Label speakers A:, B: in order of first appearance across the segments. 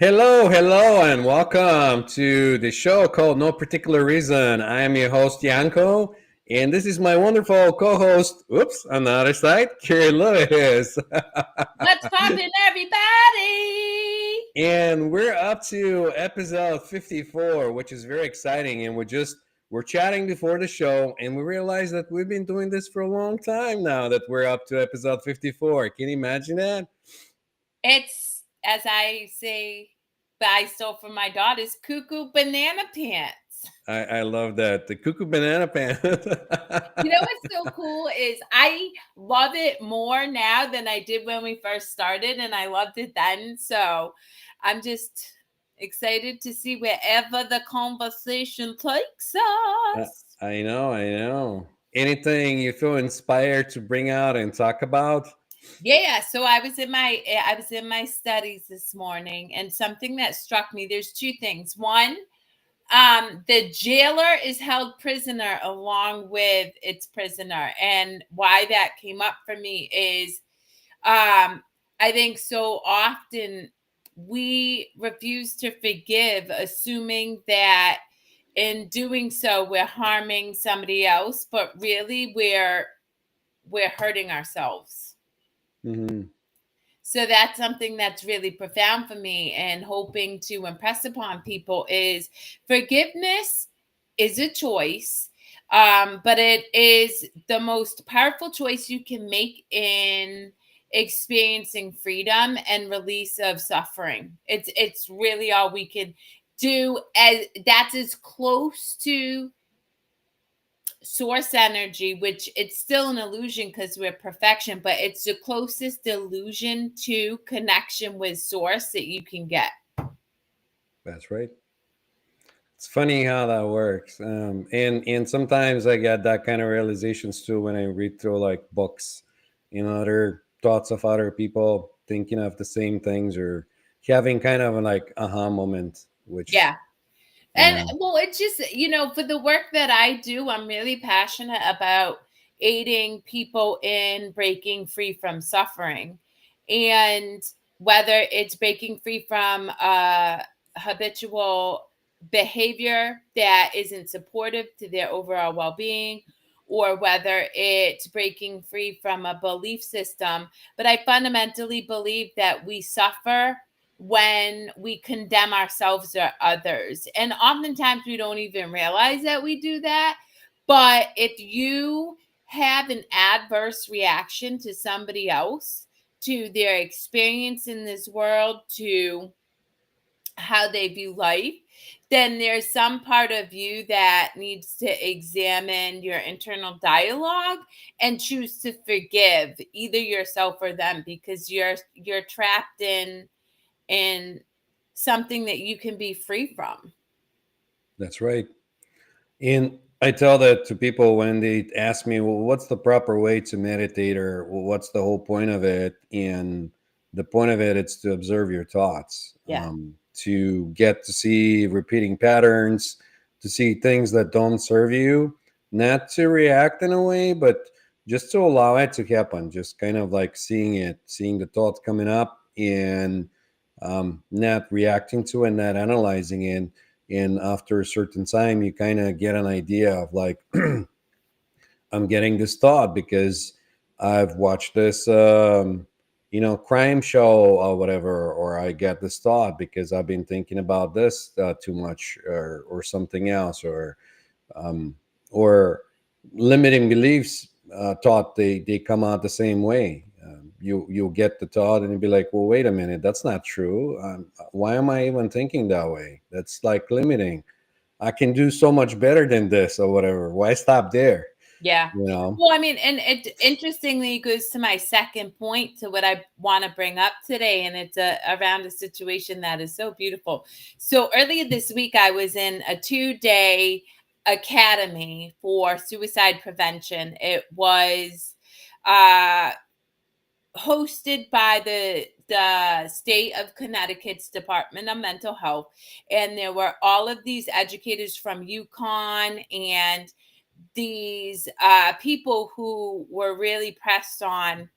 A: Hello, and welcome to the show called No Particular Reason. I am your host, Yanko, and this is my wonderful co host, on the other side, Kerri Lewis.
B: What's poppin', everybody?
A: And we're up to episode 54, which is very exciting. And we're chatting before the show, and we realized that we've been doing this for a long time now that we're up to episode 54. Can you imagine that?
B: It's, as I say, that I stole from my daughters, cuckoo banana pants.
A: I love that. The cuckoo banana pan.
B: You know what's so cool is I love it more now than I did when we first started, and I loved it then. So I'm just excited to see wherever the conversation takes us.
A: I know. Anything you feel inspired to bring out and talk about?
B: Yeah, so I was in my studies this morning, and something that struck me, there's two things. One, the jailer is held prisoner along with its prisoner. And why that came up for me is I think so often we refuse to forgive, assuming that in doing so we're harming somebody else, but really we're hurting ourselves.
A: Hmm.
B: So that's something that's really profound for me, and hoping to impress upon people is forgiveness is a choice, but it is the most powerful choice you can make in experiencing freedom and release of suffering. It's really all we can do, as that's as close to source energy, which it's still an illusion because we're perfection, but it's the closest illusion to connection with source that you can get.
A: That's right. It's funny how that works. And sometimes I get that kind of realizations too when I read through like books, other thoughts of other people thinking of the same things or having kind of a like aha moment, which
B: Yeah. And
A: yeah.
B: well, it's just, for the work that I do, I'm really passionate about aiding people in breaking free from suffering. And whether it's breaking free from habitual behavior that isn't supportive to their overall well being, or whether it's breaking free from a belief system. But I fundamentally believe that we suffer when we condemn ourselves or others. And oftentimes we don't even realize that we do that. But if you have an adverse reaction to somebody else, to their experience in this world, to how they view life, then there's some part of you that needs to examine your internal dialogue and choose to forgive either yourself or them, because you're trapped in something that you can be free from.
A: That's right. And I tell that to people when they ask me, well, what's the proper way to meditate or well, what's the whole point of it? And the point of it is to observe your thoughts,
B: Yeah.
A: to get to see repeating patterns, to see things that don't serve you, not to react in a way, but just to allow it to happen, just kind of like seeing it, seeing the thoughts coming up and not reacting to it, not analyzing it, and after a certain time you kind of get an idea of like I'm getting this thought because I've watched this crime show or whatever, or I get this thought because I've been thinking about this too much or something else, um, or limiting beliefs thought they come out the same way. You'll get the thought and you'll be like, well, wait a minute, that's not true. Why am I even thinking that way? That's like limiting. I can do so much better than this or whatever. Why stop there?
B: Yeah.
A: You know?
B: Well, I mean, and it interestingly goes to my second point, to what I want to bring up today, and it's around a situation that is so beautiful. So earlier this week, I was in a 2-day academy for suicide prevention. It was uh, hosted by the state of Connecticut's Department of Mental Health, and there were all of these educators from UConn and these people who were really pressed on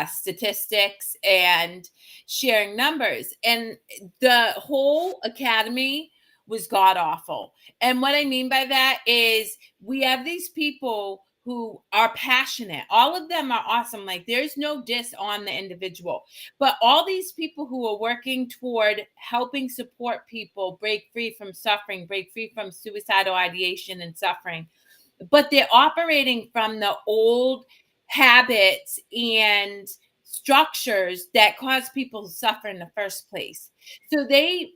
B: statistics and sharing numbers. And the whole academy was god awful. And what I mean by that is we have these people who are passionate. All of them are awesome. Like there's no diss on the individual, but all these people who are working toward helping support people break free from suffering, break free from suicidal ideation and suffering, but they're operating from the old habits and structures that cause people to suffer in the first place. So they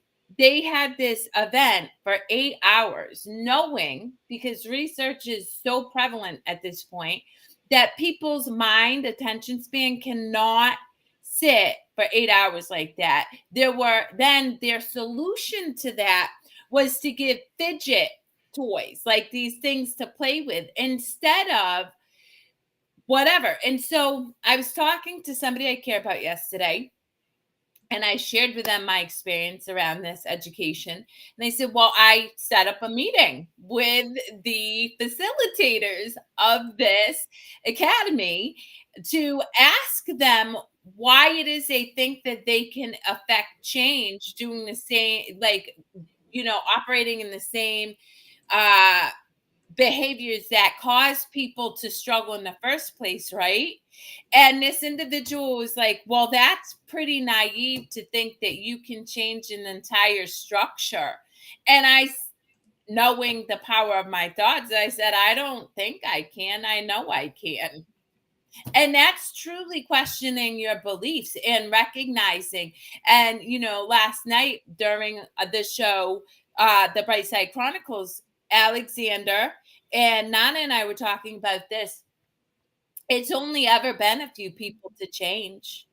B: had this event for 8 hours knowing, because research is so prevalent at this point, that people's mind attention span cannot sit for 8 hours like that. There were then their solution to that was to give fidget toys, like these things to play with instead of whatever. And so I was talking to somebody I care about yesterday, and I shared with them my experience around this education. And they said, well, I set up a meeting with the facilitators of this academy to ask them why it is they think that they can affect change doing the same, like, operating in the same uh behaviors that cause people to struggle in the first place, right? And this individual was like, well, that's pretty naive to think that you can change an entire structure. And knowing the power of my thoughts, I said, I don't think I can. I know I can. And that's truly questioning your beliefs and recognizing. And last night during the show, the Bright Side Chronicles, Alexander and Nana and I were talking about this. It's only ever been a few people to change.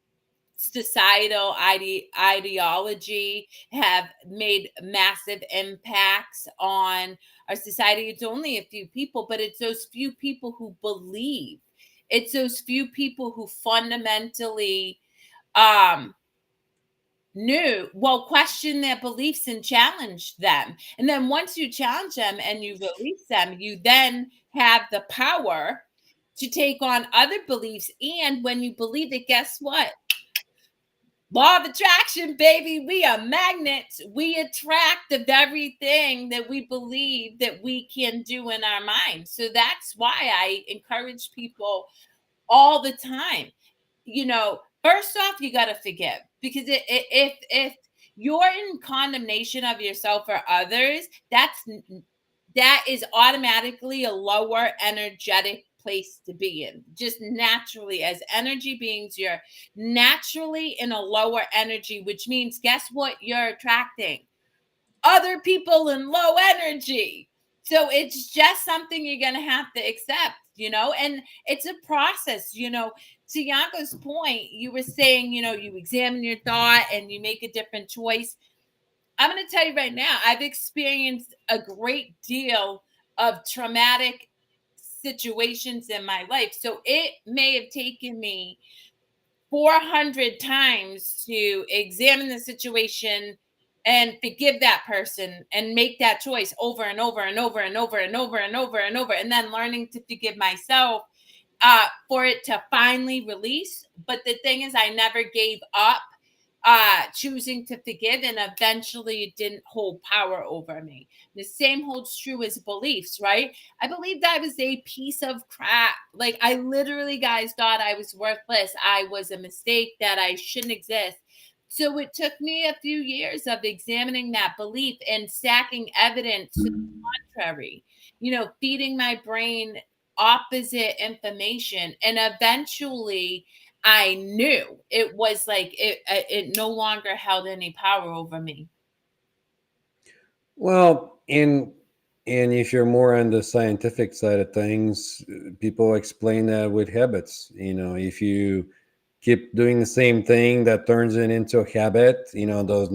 B: Societal ideology have made massive impacts on our society. It's only a few people, but it's those few people who believe. It's those few people who fundamentally um question their beliefs and challenge them. And then once you challenge them and you release them, you then have the power to take on other beliefs. And when you believe it, guess what? Law of attraction, baby. We are magnets. We attract the very thing that we believe that we can do in our mind. So that's why I encourage people all the time. First off, you got to forgive, because if you're in condemnation of yourself or others, that is automatically a lower energetic place to be in. Just naturally, as energy beings, you're naturally in a lower energy, which means guess what? You're attracting other people in low energy. So it's just something you're going to have to accept, and it's a process. To Yanko's point, you were saying, you examine your thought and you make a different choice. I'm going to tell you right now, I've experienced a great deal of traumatic situations in my life. So it may have taken me 400 times to examine the situation and forgive that person and make that choice over and over and over and over and over and over and over, and then learning to forgive myself for it to finally release. But the thing is, I never gave up choosing to forgive, and eventually it didn't hold power over me. The same holds true as beliefs, right? I believed I was a piece of crap. Like, I literally, guys, thought I was worthless. I was a mistake, that I shouldn't exist. So it took me a few years of examining that belief and stacking evidence to the contrary, feeding my brain opposite information. And eventually I knew it was like it no longer held any power over me.
A: Well, and if you're more on the scientific side of things, people explain that with habits. If you keep doing the same thing, that turns it into a habit. Those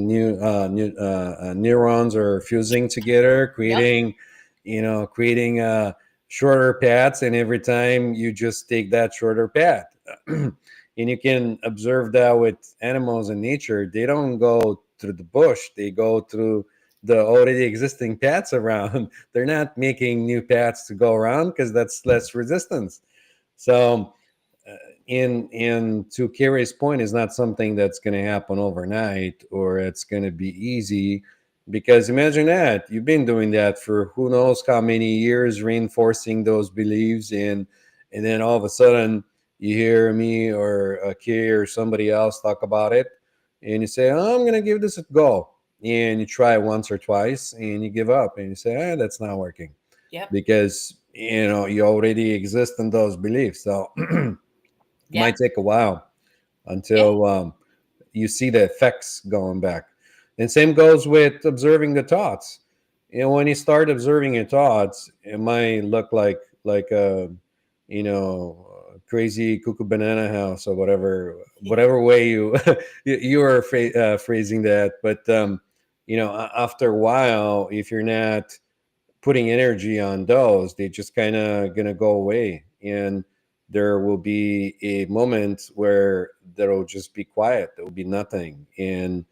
A: neurons are fusing together,
B: Yep.
A: creating shorter paths, and every time you just take that shorter path. And you can observe that with animals in nature. They don't go through the bush, they go through the already existing paths around. They're not making new paths to go around because that's less resistance. So and to Kerry's point, is not something that's going to happen overnight or it's going to be easy, because imagine that you've been doing that for who knows how many years, reinforcing those beliefs, and then all of a sudden you hear me or a Kerry or somebody else talk about it, and you say, oh, I'm going to give this a go, and you try once or twice and you give up and you say, ah, that's not working,
B: Yep.
A: because you already exist in those beliefs. So
B: Yeah.
A: might take a while
B: Yeah.
A: until you see the effects going back. And same goes with observing the thoughts. When you start observing your thoughts, it might look like a crazy cuckoo banana house or whatever way you are phrasing that. But after a while, if you're not putting energy on those, they just kind of gonna go away, and there will be a moment where there'll just be quiet. There will be nothing, and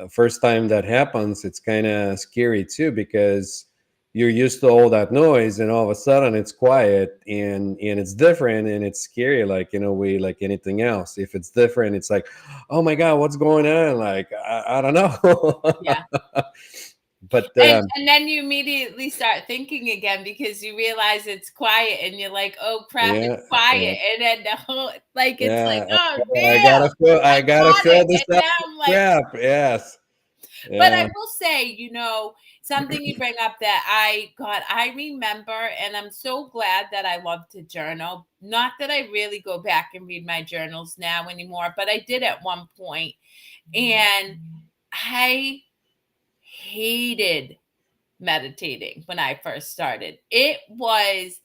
A: first time that happens, it's kind of scary too, because you're used to all that noise, and all of a sudden it's quiet, and it's different, and it's scary, like in a way, like anything else. If it's different, it's like, oh my god, what's going on? Like I don't know.
B: Yeah.
A: But
B: And then you immediately start thinking again because you realize it's quiet and you're like, oh crap,
A: yeah,
B: it's quiet.
A: yeah.
B: And then the whole like it's like,
A: Yeah,
B: oh
A: I gotta
B: damn,
A: fill.
B: I
A: I gotta
B: got it.
A: fill this
B: And
A: up
B: now
A: with
B: I'm like,
A: crap. Yes.
B: but I
A: Yeah.
B: will say, something you bring up that I remember, and I'm so glad that I love to journal. Not that I really go back and read my journals now anymore, but I did at one point. And I hated meditating when I first started. It was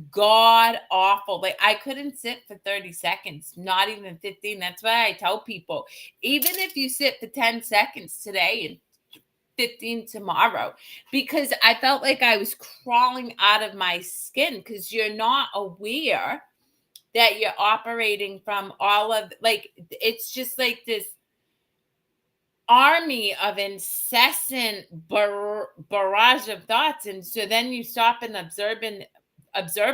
B: god awful. Like I couldn't sit for 30 seconds, not even 15. That's why I tell people, even if you sit for 10 seconds today and 15 tomorrow, because I felt like I was crawling out of my skin because you're not aware that you're operating from all of like it's just like this army of incessant barrage of thoughts, and so then you stop and observe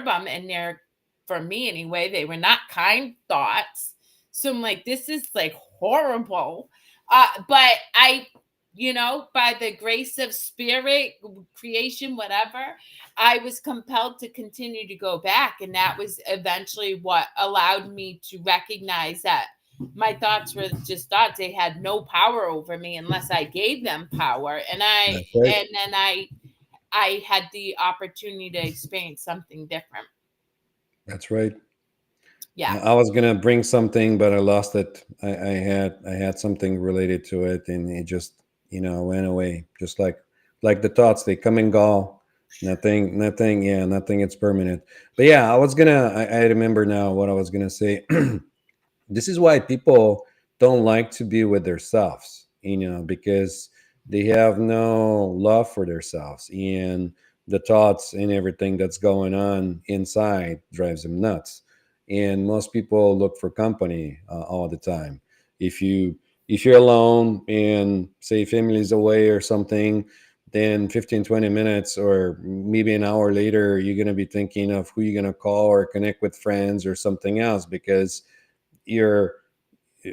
B: them, and they're, for me anyway, they were not kind thoughts. So I'm like, this is like horrible. But by the grace of spirit, creation, whatever, I was compelled to continue to go back, and that was eventually what allowed me to recognize that my thoughts were just thoughts. They had no power over me unless I gave them power. And
A: That's right.
B: then I had the opportunity to experience something different.
A: That's right.
B: Yeah.
A: I was gonna bring something, but I lost it. I had something related to it, and it just went away. Just like the thoughts, they come and go. Nothing. Yeah, nothing. It's permanent. But yeah, I remember now what I was gonna say. This is why people don't like to be with themselves, because they have no love for themselves, and the thoughts and everything that's going on inside drives them nuts. And most people look for company all the time. If you're alone and say family's away or something, then 15, 20 minutes or maybe an hour later, you're going to be thinking of who you're going to call or connect with friends or something else, because you're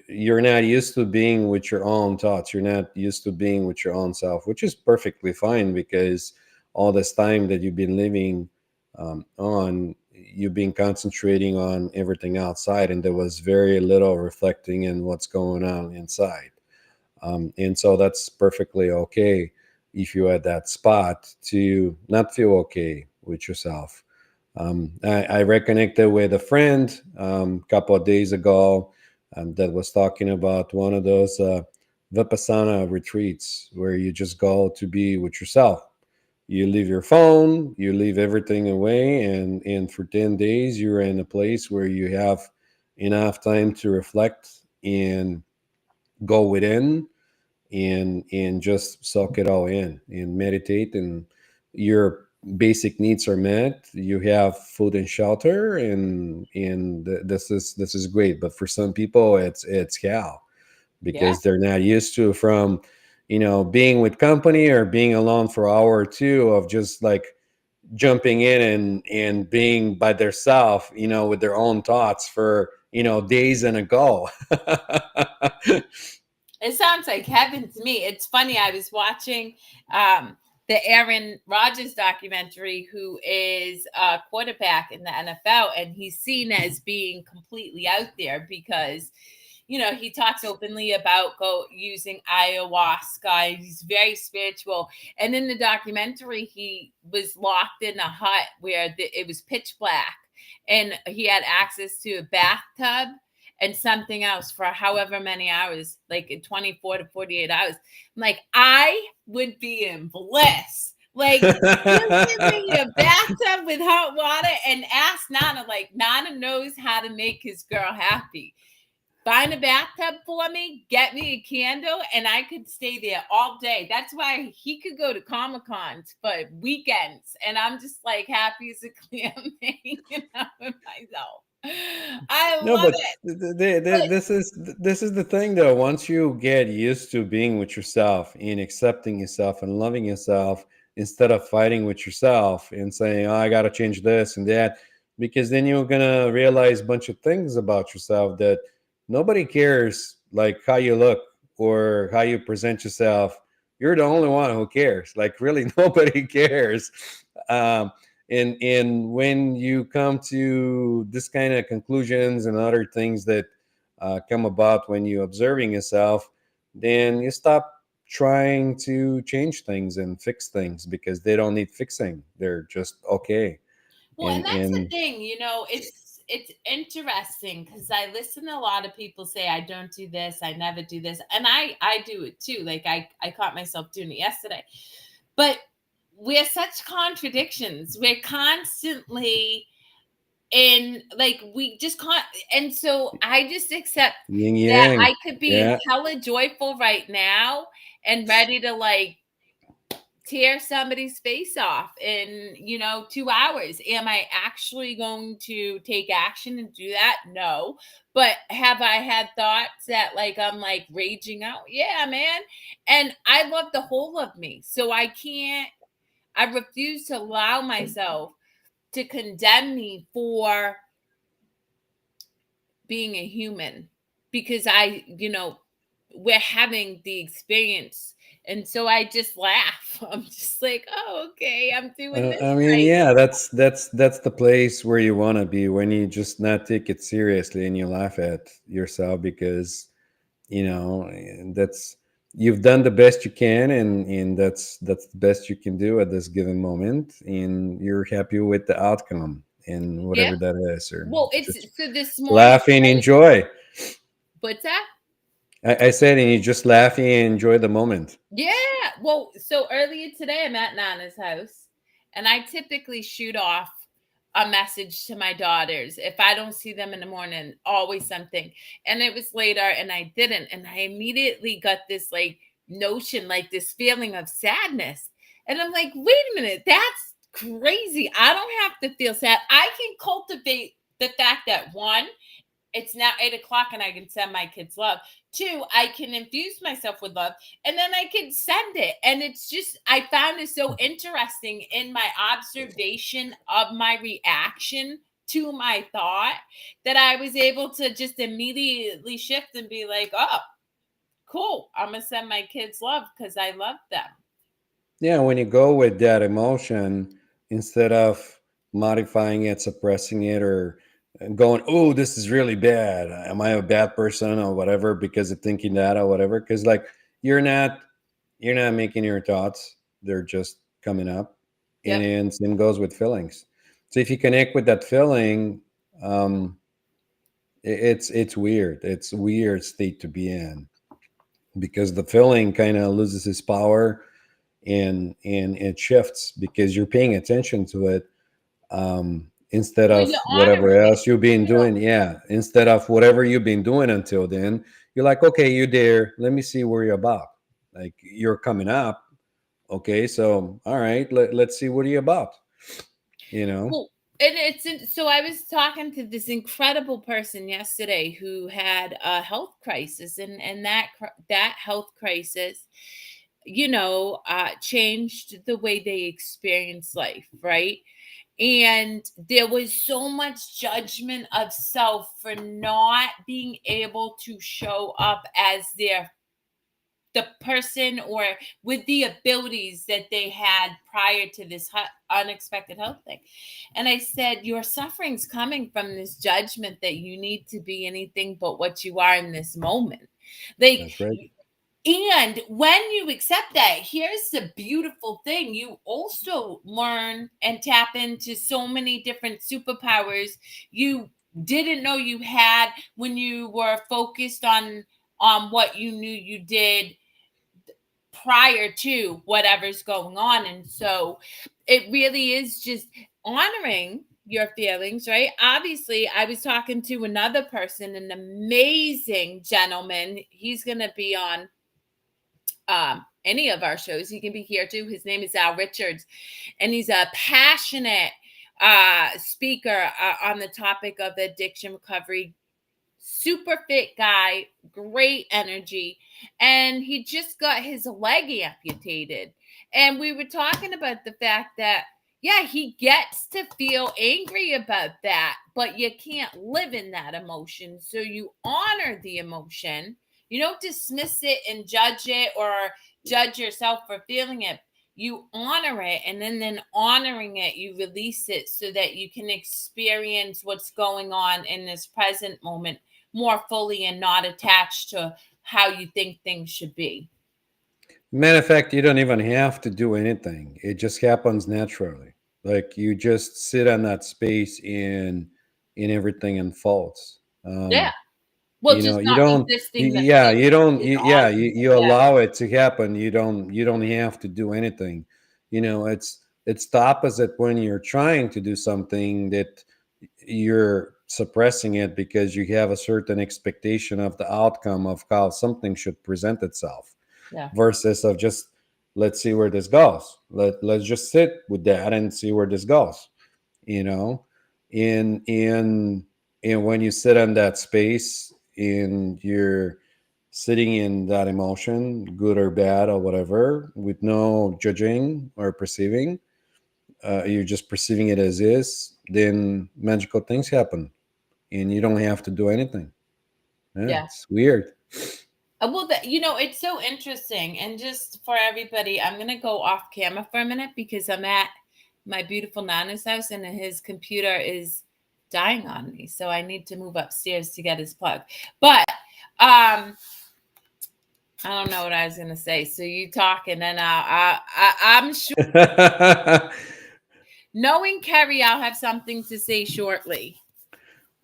A: you're not used to being with your own thoughts. You're not used to being with your own self, which is perfectly fine, because all this time that you've been living you've been concentrating on everything outside, and there was very little reflecting in what's going on inside. And so that's perfectly okay if you're at that spot to not feel okay with yourself. I reconnected with a friend a couple of days ago that was talking about one of those Vipassana retreats where you just go to be with yourself. You leave your phone, you leave everything away, and for 10 days, you're in a place where you have enough time to reflect and go within and just soak it all in and meditate, and your basic needs are met. You have food and shelter, and this is great. But for some people, it's hell,
B: Yeah.
A: because they're not used to, from being with company or being alone for an hour or two, of just like jumping in and being by themselves, with their own thoughts for days and ago.
B: It sounds like heaven to me. It's funny. I was watching um, the Aaron Rodgers documentary, who is a quarterback in the NFL, and he's seen as being completely out there because, he talks openly about using ayahuasca. He's very spiritual. And in the documentary, he was locked in a hut where it was pitch black, and he had access to a bathtub and something else for however many hours, like 24 to 48 hours. I'm like, I would be in bliss. Like, you give me a bathtub with hot water and ask Nana. Like, Nana knows how to make his girl happy. Find a bathtub for me, get me a candle, and I could stay there all day. That's why he could go to Comic-Cons for weekends. And I'm just like happy as a clam hanging out with myself. I
A: No,
B: love
A: but
B: it. But
A: this is the thing though. Once you get used to being with yourself and accepting yourself and loving yourself, instead of fighting with yourself and saying, "Oh, I got to change this and that," because then you're gonna realize a bunch of things about yourself that nobody cares, like how you look or how you present yourself. You're the only one who cares. Like really, nobody cares. Um, and when you come to this kind of conclusions and other things that come about when you observing yourself, then you stop trying to change things and fix things because they don't need fixing. They're just okay.
B: well, and that's the
A: And
B: thing, it's interesting because I listen to a lot of people say I don't do this, I never do this, and I do it too. Like I caught myself doing it yesterday, but we're such contradictions. We're constantly in like we just can't, and so I just accept
A: yin
B: that
A: yang.
B: I could be
A: Yeah.
B: hella joyful right now and ready to like tear somebody's face off in 2 hours. Am I actually going to take action and do that? No. But have I had thoughts that like I'm like raging out? Yeah, man. And I love the whole of me, so I refuse to allow myself to condemn me for being a human because we're having the experience. And so I just laugh. I'm just like, oh, okay, I'm doing this
A: I mean,
B: right.
A: yeah, that's the place where you want to be when you just not take it seriously and you laugh at yourself because that's you've done the best you can, and that's the best you can do at this given moment, and you're happy with the outcome and
B: Yeah.
A: whatever that is, or
B: Well, it's
A: just
B: so this morning,
A: laugh and
B: right?
A: enjoy.
B: What's that?
A: I said, and you just laugh and enjoy the moment.
B: Yeah. Well, so earlier today, I'm at Nana's house, and I typically shoot off a message to my daughters if I don't see them in the morning, always something. And it was later, and I didn't, and I immediately got this like notion, like this feeling of sadness, and I'm like, wait a minute, that's crazy. I don't have to feel sad. I can cultivate the fact that one, it's now 8 o'clock and I can send my kids love. Two, I can infuse myself with love and then I can send it. And it's just, I found it so interesting in my observation of my reaction to my thought that I was able to just immediately shift and be like, oh, cool. I'm going to send my kids love because I love them.
A: Yeah, when you go with that emotion, instead of modifying it, suppressing it, or going, "Oh, this is really bad. Am I a bad person or whatever?" Because of thinking that or whatever. Because like you're not making your thoughts; they're just coming up, and
B: Yep.
A: then same goes with feelings. So if you connect with that feeling, um, it's weird. It's a weird state to be in because the feeling kind of loses its power and it shifts because you're paying attention to it, instead
B: Well,
A: of
B: you're
A: whatever
B: honoring it.
A: else you've been
B: You
A: doing. Yeah, instead of whatever you've been doing until then, you're like, okay, you're there, let me see where you're about. Like you're coming up, okay, so all right, let's see what are you about, you know.
B: Well, and so I was talking to this incredible person yesterday who had a health crisis, and that health crisis, changed the way they experience life, right? And there was so much judgment of self for not being able to show up as the person or with the abilities that they had prior to this unexpected health thing. And I said, your suffering's coming from this judgment that you need to be anything but what you are in this moment. Like,
A: That's right.
B: and when you accept that, here's the beautiful thing. You also learn and tap into so many different superpowers you didn't know you had when you were focused on what you knew you did prior to whatever's going on. And so it really is just honoring your feelings, right? Obviously, I was talking to another person, an amazing gentleman. He's going to be on any of our shows. He can be here too. His name is Al Richards, and he's a passionate speaker on the topic of addiction recovery. Super fit guy, great energy, and he just got his leg amputated. And we were talking about the fact that, yeah, he gets to feel angry about that, but you can't live in that emotion. So you honor the emotion. You don't dismiss it and judge it or judge yourself for feeling it. You honor it, and then honoring it, you release it so that you can experience what's going on in this present moment more fully and not attached to how you think things should be.
A: Matter of fact, you don't even have to do anything. It just happens naturally. Like you just sit on that space and everything unfolds.
B: Yeah. Well, just
A: You
B: not
A: don't
B: resisting the
A: yeah,
B: feeling
A: you don't
B: and
A: yeah,
B: honoring it.
A: you
B: Yeah.
A: allow it to happen. You don't have to do anything. It's the opposite when you're trying to do something that you're suppressing it because you have a certain expectation of the outcome of how something should present itself
B: Yeah.
A: versus of just let's see where this goes. Let's just sit with that and see where this goes. You know, in when you sit in that space and you're sitting in that emotion, good or bad or whatever, with no judging or perceiving, you're just perceiving it as is, then magical things happen and you don't have to do anything. Yeah,
B: Yeah.
A: it's weird.
B: Well, it's so interesting. And just for everybody, I'm going to go off camera for a minute because I'm at my beautiful Nana's house and his computer is dying on me. So I need to move upstairs to get his plug. But I don't know what I was going to say. So you talk and then I'm sure, knowing Kerri, I'll have something to say shortly.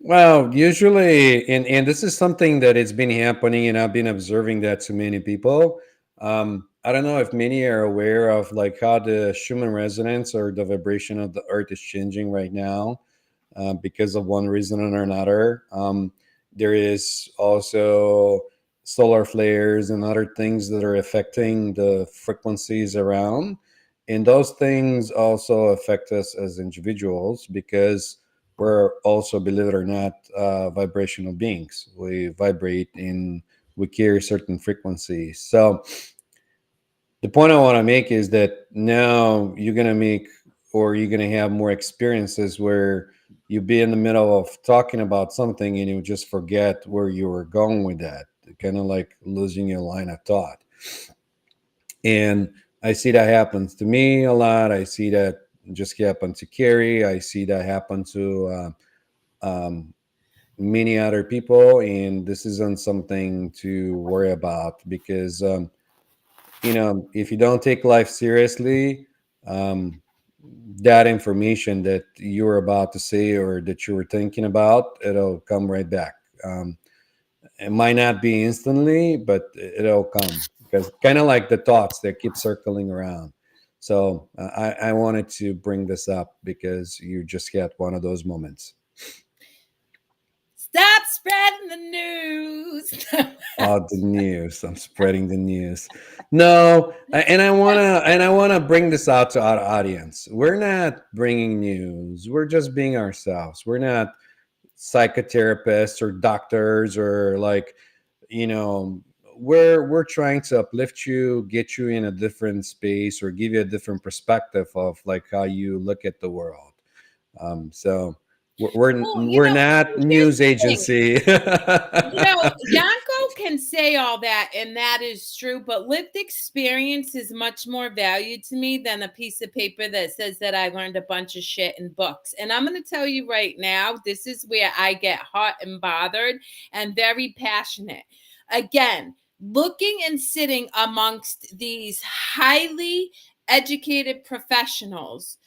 A: Well, usually, and this is something that it's been happening, and I've been observing that to many people. I don't know if many are aware of like how the Schumann resonance or the vibration of the Earth is changing right now, because of one reason or another. There is also solar flares and other things that are affecting the frequencies around, and those things also affect us as individuals because we're also, believe it or not, vibrational beings. We vibrate and we carry certain frequencies. So the point I want to make is that now you're going to make or you're going to have more experiences where you be in the middle of talking about something and you just forget where you were going with that, kind of like losing your line of thought. And I see that happens to me a lot. I see that just happen to Kerri. I see that happen to many other people, and this isn't something to worry about because if you don't take life seriously, um, that information that you're about to say or that you were thinking about, it'll come right back. It might not be instantly, but it'll come because kind of like the thoughts that keep circling around. So I wanted to bring this up because you just get one of those moments.
B: Stop spreading the news.
A: Oh, the news! I'm spreading the news. No, and I wanna bring this out to our audience. We're not bringing news. We're just being ourselves. We're not psychotherapists or doctors or like, you know, we're trying to uplift you, get you in a different space, or give you a different perspective of like how you look at the world. So we're
B: Well,
A: we're not
B: here's
A: news
B: the thing.
A: agency.
B: Yanko can say all that, and that is true, but lived experience is much more valued to me than a piece of paper that says that I learned a bunch of shit in books. And I'm going to tell you right now, this is where I get hot and bothered and very passionate. Again, looking and sitting amongst these highly educated professionals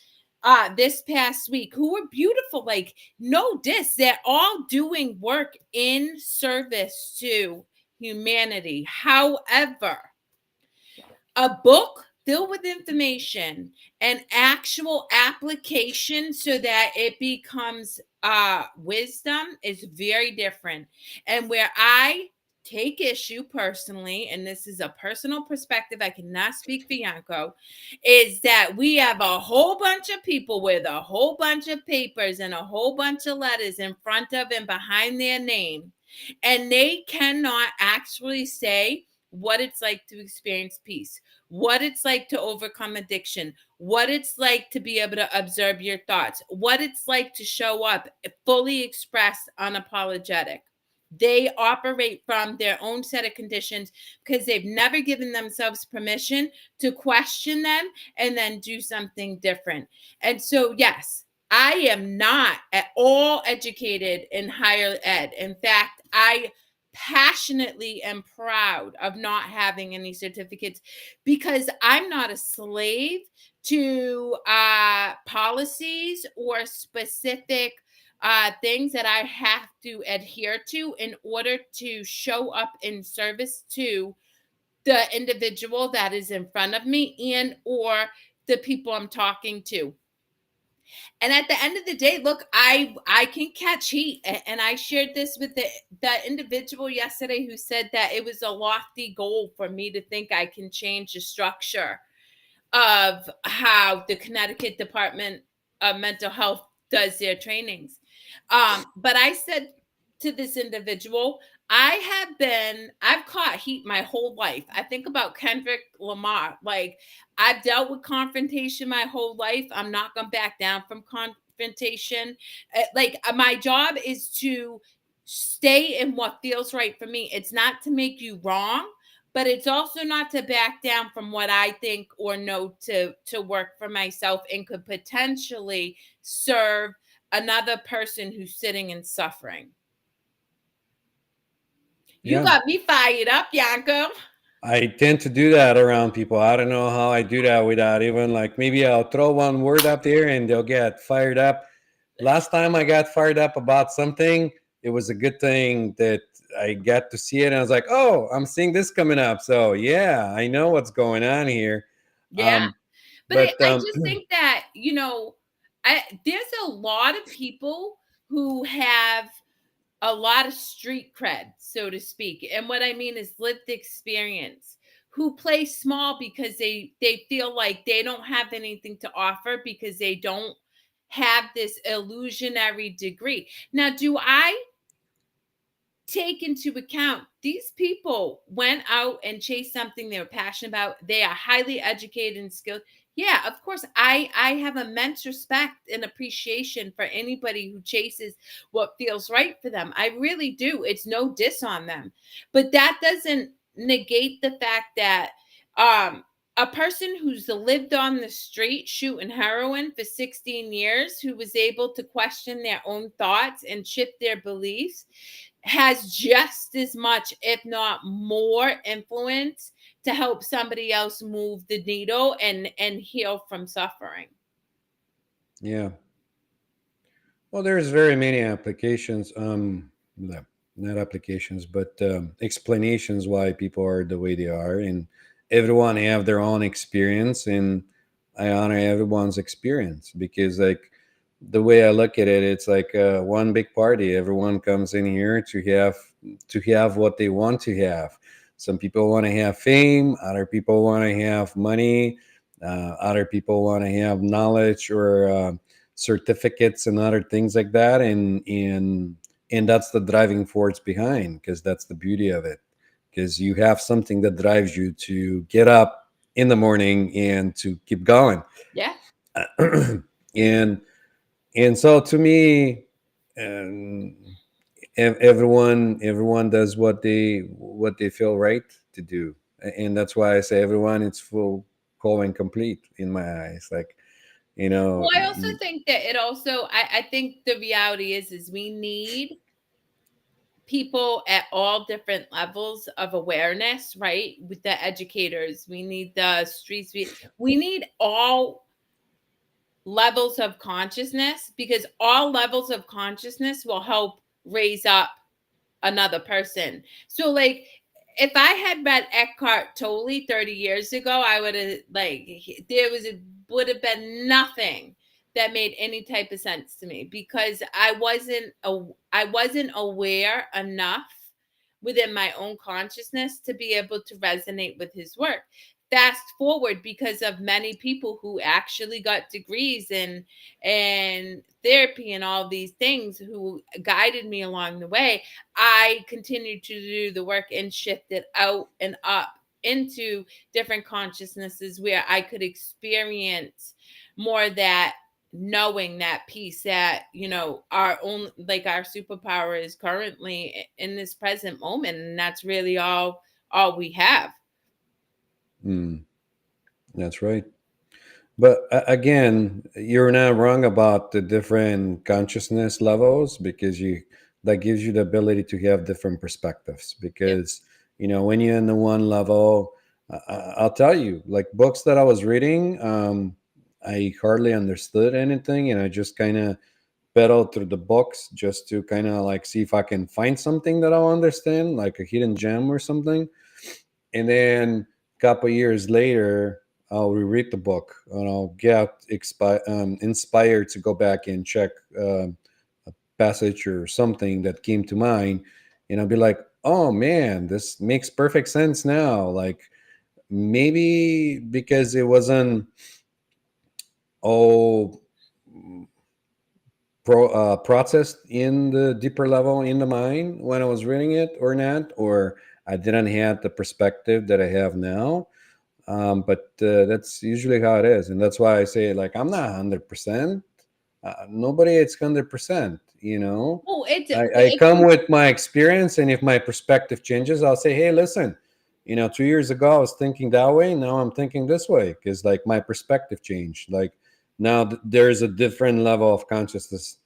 B: this past week who were beautiful, like no diss, they're all doing work in service to humanity. However, a book filled with information and actual application so that it becomes wisdom is very different. And where I take issue personally, and this is a personal perspective, I cannot speak for Yanko, is that we have a whole bunch of people with a whole bunch of papers and a whole bunch of letters in front of and behind their name, and they cannot actually say what it's like to experience peace, what it's like to overcome addiction, what it's like to be able to observe your thoughts, what it's like to show up fully expressed, unapologetic. They operate from their own set of conditions because they've never given themselves permission to question them and then do something different. And so, yes, I am not at all educated in higher ed. In fact, I passionately am proud of not having any certificates because I'm not a slave to policies or specific things that I have to adhere to in order to show up in service to the individual that is in front of me and or the people I'm talking to. And at the end of the day, look, I can catch heat, and I shared this with the individual yesterday who said that it was a lofty goal for me to think I can change the structure of how the Connecticut Department of Mental Health does their trainings. But I said to this individual, I've caught heat my whole life. I think about Kendrick Lamar. Like, I've dealt with confrontation my whole life. I'm not going to back down from confrontation. My job is to stay in what feels right for me. It's not to make you wrong, but it's also not to back down from what I think or know to work for myself and could potentially serve another person who's sitting and suffering. You
A: Yeah,
B: got me fired up, Yanko.
A: I tend to do that around people. I don't know how I do that without even like maybe I'll throw one word up there and they'll get fired up. Last time I got fired up about something, it was a good thing that I got to see it and I was like, "Oh, I'm seeing this coming up." So, yeah, I know what's going on here.
B: Yeah.
A: Um
B: But
A: but
B: I just think that, there's a lot of people who have a lot of street cred, so to speak. And what I mean is lived experience, who play small because they feel like they don't have anything to offer because they don't have this illusionary degree. Now, do I take into account these people went out and chased something they were passionate about, they are highly educated and skilled? Yeah, of course, I have immense respect and appreciation for anybody who chases what feels right for them. I really do. It's no diss on them, but that doesn't negate the fact that um a person who's lived on the street shooting heroin for 16 years, who was able to question their own thoughts and shift their beliefs, has just as much, if not more, influence to help somebody else move the needle and heal from suffering.
A: yeah. Well, there's very many applications, not applications, but explanations why people are the way they are, and everyone have their own experience, and I honor everyone's experience because, like, the way I look at it, it's like one big party. Everyone comes in here to have what they want to have. Some people want to have fame, other people want to have money, other people want to have knowledge or certificates and other things like that, and that's the driving force behind, because that's the beauty of it, because you have something that drives you to get up in the morning and to keep going.
B: Yeah.
A: and And so to me, um, everyone does what they feel right to do, and that's why I say everyone it's full, whole, and complete in my eyes. Like, you know,
B: Well, I also think that it also I think the reality is we need people at all different levels of awareness, right? With the educators, we need the streets, we need all levels of consciousness, because all levels of consciousness will help raise up another person. So like if I had read Eckhart Tolle 30 years ago, I would have like there was would have been nothing that made any type of sense to me, because I wasn't aware enough within my own consciousness to be able to resonate with his work. Fast forward, because of many people who actually got degrees and therapy and all these things who guided me along the way, I continued to do the work and shift it out and up into different consciousnesses where I could experience more that knowing, that peace, that our own, like our superpower is currently in this present moment, and that's really all we have.
A: mm, that's right. But again, you're not wrong about the different consciousness levels, because you that gives you the ability to have different perspectives.
B: Yep.
A: Because when you're in the one level, I'll tell you, like books that I was reading, I hardly understood anything, and I just kind of pedaled through the books just to kind of like see if I can find something that I'll understand, like a hidden gem or something. And then a couple years later, I'll reread the book and I'll get inspired to go back and check a passage or something that came to mind, and I'll be like, "Oh man, this makes perfect sense now." Like maybe because it wasn't all processed in the deeper level in the mind when I was reading it, or not, or I didn't have the perspective that I have now. But that's usually how it is, and that's why I say, like, I'm not 100%. Nobody it's 100%.
B: Oh, it's
A: I
B: it's
A: come with my experience, and if my perspective changes, I'll say, hey, listen, 2 years ago I was thinking that way. Now I'm thinking this way, because like my perspective changed. Like now there's a different level of consciousness.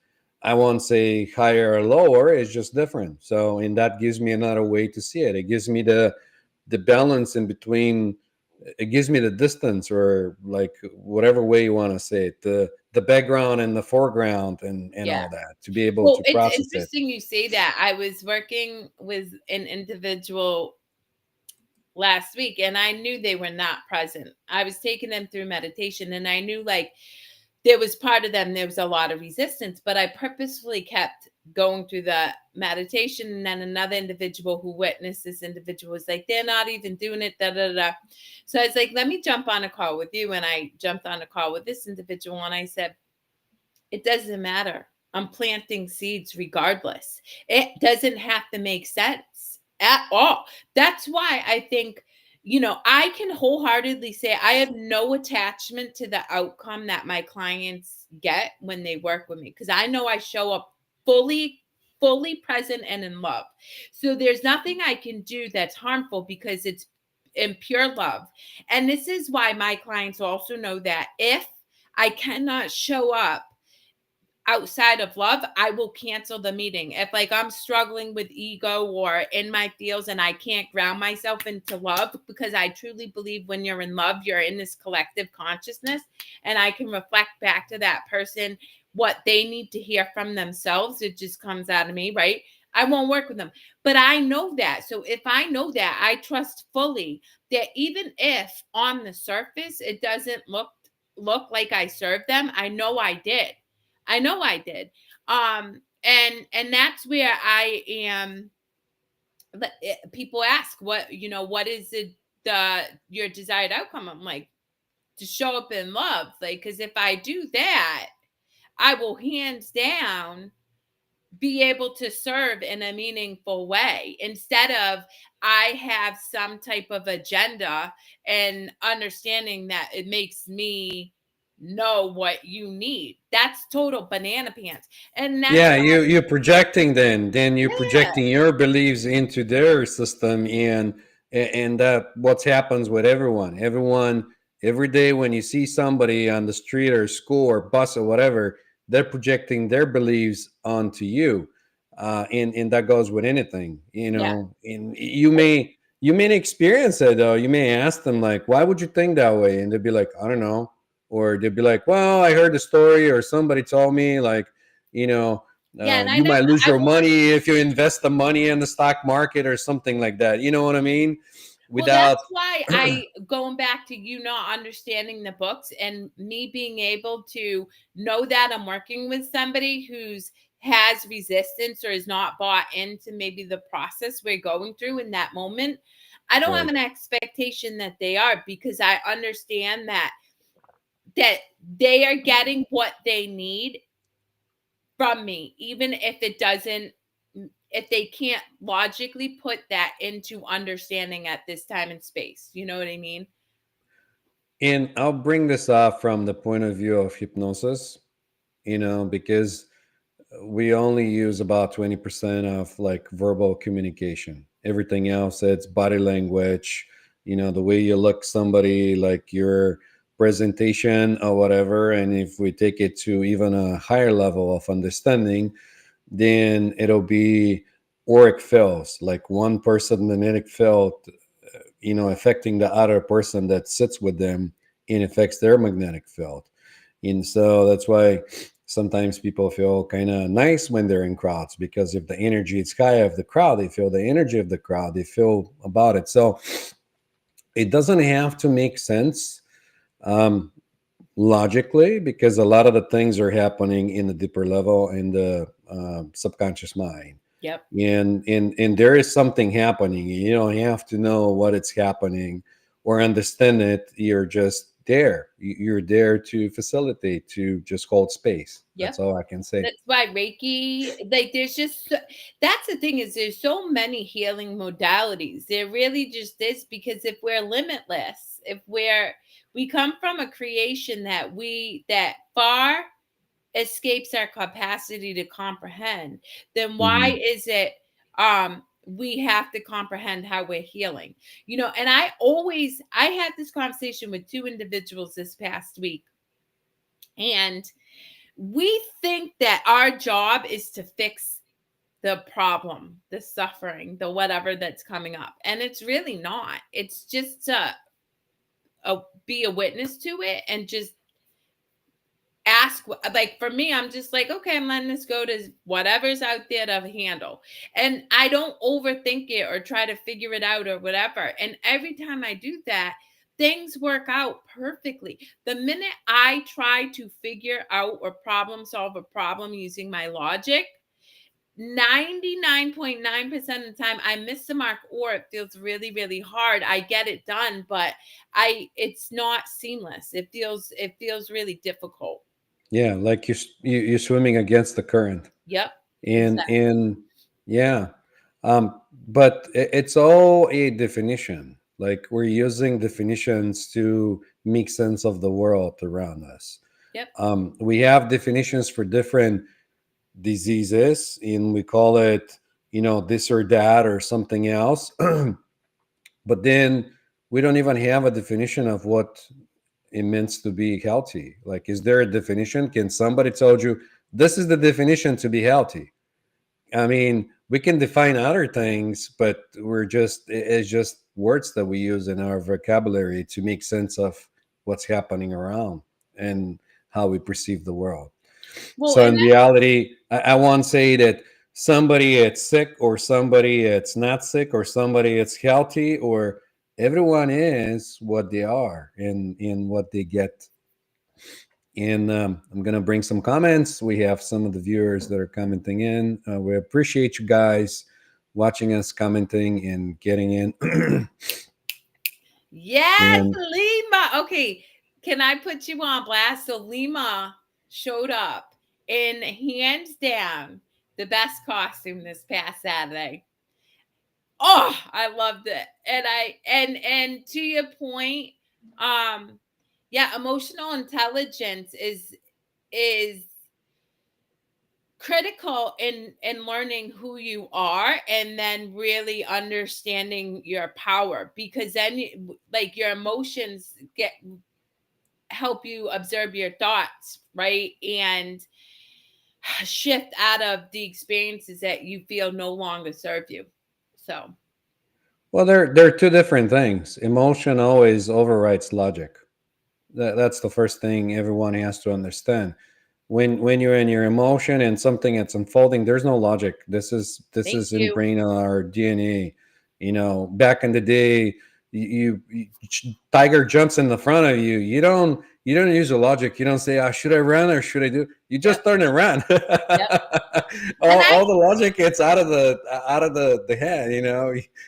A: I won't say higher or lower. It's just different. So, and that gives me another way to see it. It gives me the balance in between. It gives me the distance, or like whatever way you want to say it, the background and the foreground, and
B: yeah.
A: all that, to be able
B: Well,
A: to
B: it's
A: process it.
B: interesting you say that. I was working with an individual last week and I knew they were not present. I was taking them through meditation and I knew like there was part of them, there was a lot of resistance, but I purposefully kept going through the meditation. And then another individual who witnessed this individual was like, they're not even doing it, da da da. So I was like, let me jump on a call with you. And I jumped on a call with this individual and I said, it doesn't matter. I'm planting seeds regardless. It doesn't have to make sense at all. That's why I think, I can wholeheartedly say I have no attachment to the outcome that my clients get when they work with me, because I know I show up fully, fully present and in love. So there's nothing I can do that's harmful because it's in pure love. And this is why my clients also know that if I cannot show up outside of love, I will cancel the meeting. If like I'm struggling with ego or in my feels and I can't ground myself into love, because I truly believe when you're in love, you're in this collective consciousness and I can reflect back to that person what they need to hear from themselves. It just comes out of me, right? I won't work with them. But I know that. So if I know that, I trust fully that even if on the surface it doesn't look like I served them, I know I did. I know I did. And that's where I am. People ask what is the your desired outcome? I'm like, to show up in love. Like, because if I do that, I will hands down be able to serve in a meaningful way, instead of I have some type of agenda and understanding that it makes me know what you need. That's total banana pants. And that's
A: Yeah,
B: why,
A: you're projecting, then you're
B: yeah,
A: projecting your beliefs into their system, and that what happens with everyone every day when you see somebody on the street or school or bus or whatever, they're projecting their beliefs onto you, and that goes with anything,
B: yeah.
A: and you may experience it, though. You may ask them, like, why would you think that way, and they'd be like, I don't know. Or they'd be like, well, I heard the story, or somebody told me, like, you know
B: Yeah, and I
A: you
B: never
A: might lose
B: I
A: your
B: won't.
A: money if you invest the money in the stock market or something like that. You know what I mean?
B: Well,
A: Without
B: that's why I going back to you not understanding the books and me being able to know that I'm working with somebody who's has resistance or is not bought into maybe the process we're going through in that moment. I don't have
A: right.
B: an expectation that they are, because I understand that they are getting what they need from me, even if it doesn't, if they can't logically put that into understanding at this time and space. You know what I mean?
A: And I'll bring this up from the point of view of hypnosis, because we only use about 20% of like verbal communication. Everything else, it's body language, the way you look somebody, like your presentation or whatever. And if we take it to even a higher level of understanding, then it'll be auric fields, like one person magnetic field, affecting the other person that sits with them, and affects their magnetic field. And so that's why sometimes people feel kind of nice when they're in crowds, because if the energy is high of the crowd, they feel the energy of the crowd, they feel about it. So it doesn't have to make sense, um, logically, because a lot of the things are happening in the deeper level in the subconscious mind,
B: Yep.
A: and there is something happening. You don't have to know what it's happening or understand it. You're just there. You're there to facilitate, to just hold space.
B: Yep.
A: That's all I can say.
B: That's why Reiki, like, there's just that's the thing, is there's so many healing modalities. There really just is, because if we're limitless, if we come from a creation that far escapes our capacity to comprehend, then why
A: Mhm.
B: is it we have to comprehend how we're healing? And I had this conversation with two individuals this past week, and we think that our job is to fix the problem, the suffering, the whatever that's coming up. And it's really not. It's just to be a witness to it and just ask. Like, for me, I'm just like, okay, I'm letting this go to whatever's out there to handle, and I don't overthink it or try to figure it out or whatever. And every time I do that, things work out perfectly. The minute I try to figure out or problem solve a problem using my logic, 99.9% of the time I miss the mark, or it feels really, really hard. I get it done, but I it's not seamless. It feels really difficult.
A: Yeah, like you're swimming against the current.
B: Yep. Exactly.
A: And yeah, but it's all a definition. Like, we're using definitions to make sense of the world around us.
B: Yep.
A: We have definitions for different diseases, and we call it, this or that or something else. But then we don't even have a definition of what it means to be healthy. Like, is there a definition? Can somebody told you this is the definition to be healthy? I mean, we can define other things, but it's just words that we use in our vocabulary to make sense of what's happening around and how we perceive the world.
B: Well,
A: So
B: and
A: in
B: that,
A: reality, I won't say that somebody is sick or somebody is not sick or somebody is healthy, or everyone is what they are in what they get. And I'm going to bring some comments. We have some of the viewers that are commenting in. We appreciate you guys watching us, commenting, and getting in.
B: yes,
A: And
B: Lima. Okay, can I put you on blast? So Lima showed up in, hands down, the best costume this past Saturday. Oh, I loved it. And to your point, um Yeah, emotional intelligence is critical in learning who you are, and then really understanding your power, because then like your emotions get help you observe your thoughts, right? And shift out of the experiences that you feel no longer serve you. So,
A: Well, they're two different things. Emotion always overrides logic. That's the first thing everyone has to understand. When you're in your emotion and something that's unfolding, there's no logic. This
B: thank
A: is
B: you.
A: ingrained in our DNA. You know, back in the day, tiger jumps in the front of you. You don't use the logic. You don't say, should I run or should I do? You
B: Yep.
A: just turn and run.
B: Yep. And
A: all
B: I
A: the logic gets out of the head.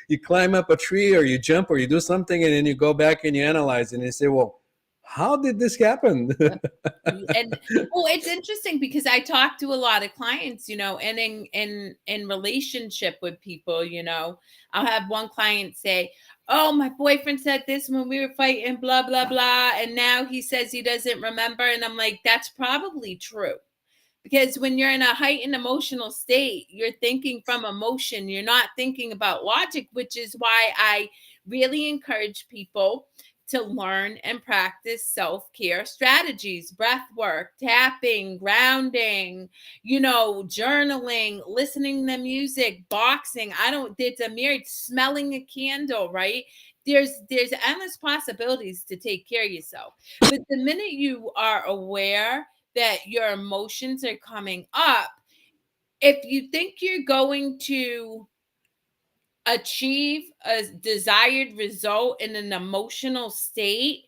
A: You climb up a tree or you jump or you do something and then you go back and you analyze and you say, well, how did this happen?
B: and well, it's interesting because I talk to a lot of clients, and in relationship with people, I'll have one client say, "Oh, my boyfriend said this when we were fighting, blah blah blah, and now he says he doesn't remember." And I'm like, "That's probably true." Because when you're in a heightened emotional state, you're thinking from emotion, you're not thinking about logic, which is why I really encourage people to learn and practice self-care strategies, breath work, tapping, grounding, journaling, listening to music, boxing. I don't It's a myriad, smelling a candle, right? There's endless possibilities to take care of yourself. But the minute you are aware that your emotions are coming up, if you think you're going to achieve a desired result in an emotional state,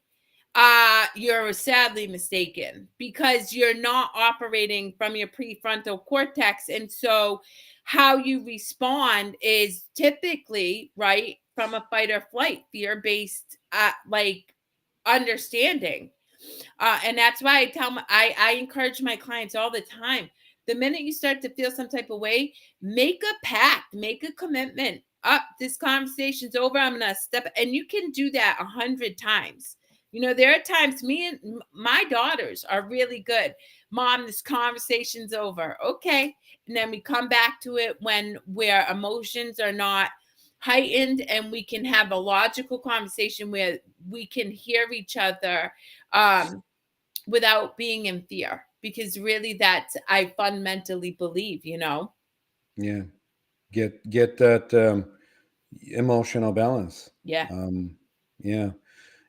B: you're sadly mistaken, because you're not operating from your prefrontal cortex. And so how you respond is typically, right, from a fight or flight, fear based like understanding. And that's why I encourage my clients all the time. The minute you start to feel some type of way, make a pact, make a commitment. Up, this conversation's over. I'm gonna step, and you can do that 100 times. There are times me and my daughters are really good. Mom, this conversation's over. Okay, and then we come back to it when where emotions are not heightened, and we can have a logical conversation where we can hear each other. Um, without being in fear, because really that's I fundamentally believe.
A: Yeah, get that emotional balance.
B: Yeah.
A: um yeah,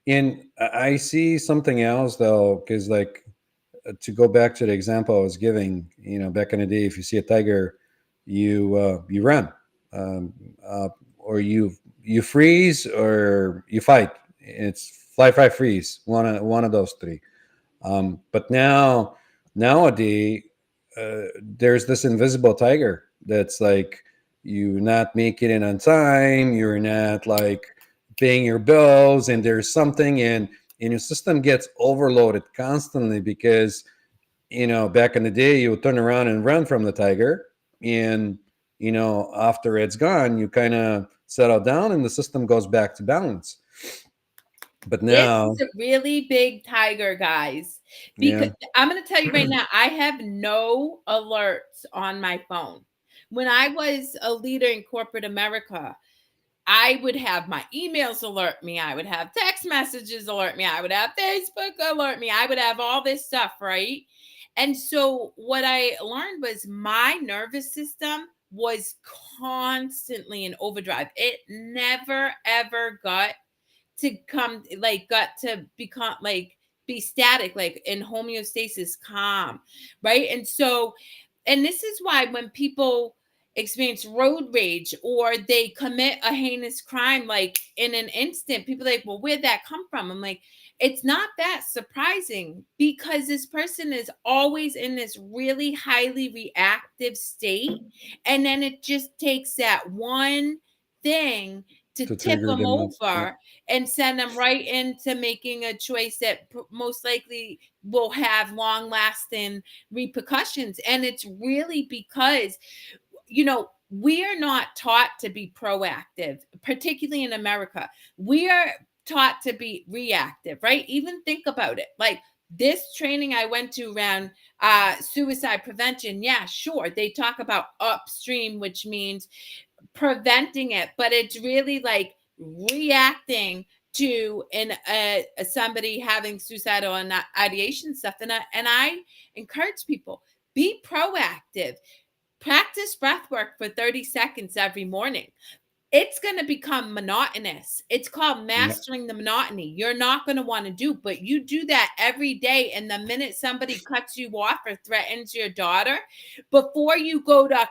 A: and I see something else though, because like, to go back to the example I was giving, back in the day, if you see a tiger, you run, um, uh, or you freeze or you fight. It's fly, fight, freeze. One of those three. But nowadays, there's this invisible tiger that's like, you not making it on time, you're not like paying your bills, and there's something, and your system gets overloaded constantly because back in the day you would turn around and run from the tiger, and after it's gone, you kind of settle down and the system goes back to balance. But
B: This is
A: now,
B: a really big tiger, guys. Because
A: yeah,
B: I'm going to tell you right now, I have no alerts on my phone. When I was a leader in corporate America, I would have my emails alert me. I would have text messages alert me. I would have Facebook alert me. I would have all this stuff, right? And so what I learned was my nervous system was constantly in overdrive. It never ever got to become like be static, like in homeostasis, calm, right? And this is why when people experience road rage or they commit a heinous crime like in an instant, people are like, well, where'd that come from? I'm like, it's not that surprising, because this person is always in this really highly reactive state, and then it just takes that one thing to
A: to
B: tip
A: trigger
B: them
A: them. Yeah,
B: over and send them right into making a choice that most likely will have long lasting repercussions. And it's really because, we are not taught to be proactive, particularly in America. We are taught to be reactive, right? Even think about it. Like this training I went to around suicide prevention, yeah, sure. They talk about upstream, which means preventing it, but it's really like reacting to somebody having suicidal and ideation stuff. And I encourage people, be proactive. Practice breath work for 30 seconds every morning. It's going to become monotonous. It's called
A: Yeah.
B: mastering the monotony. You're not going to want to do, but you do that every day. And the minute somebody cuts you off or threatens your daughter, before you go to,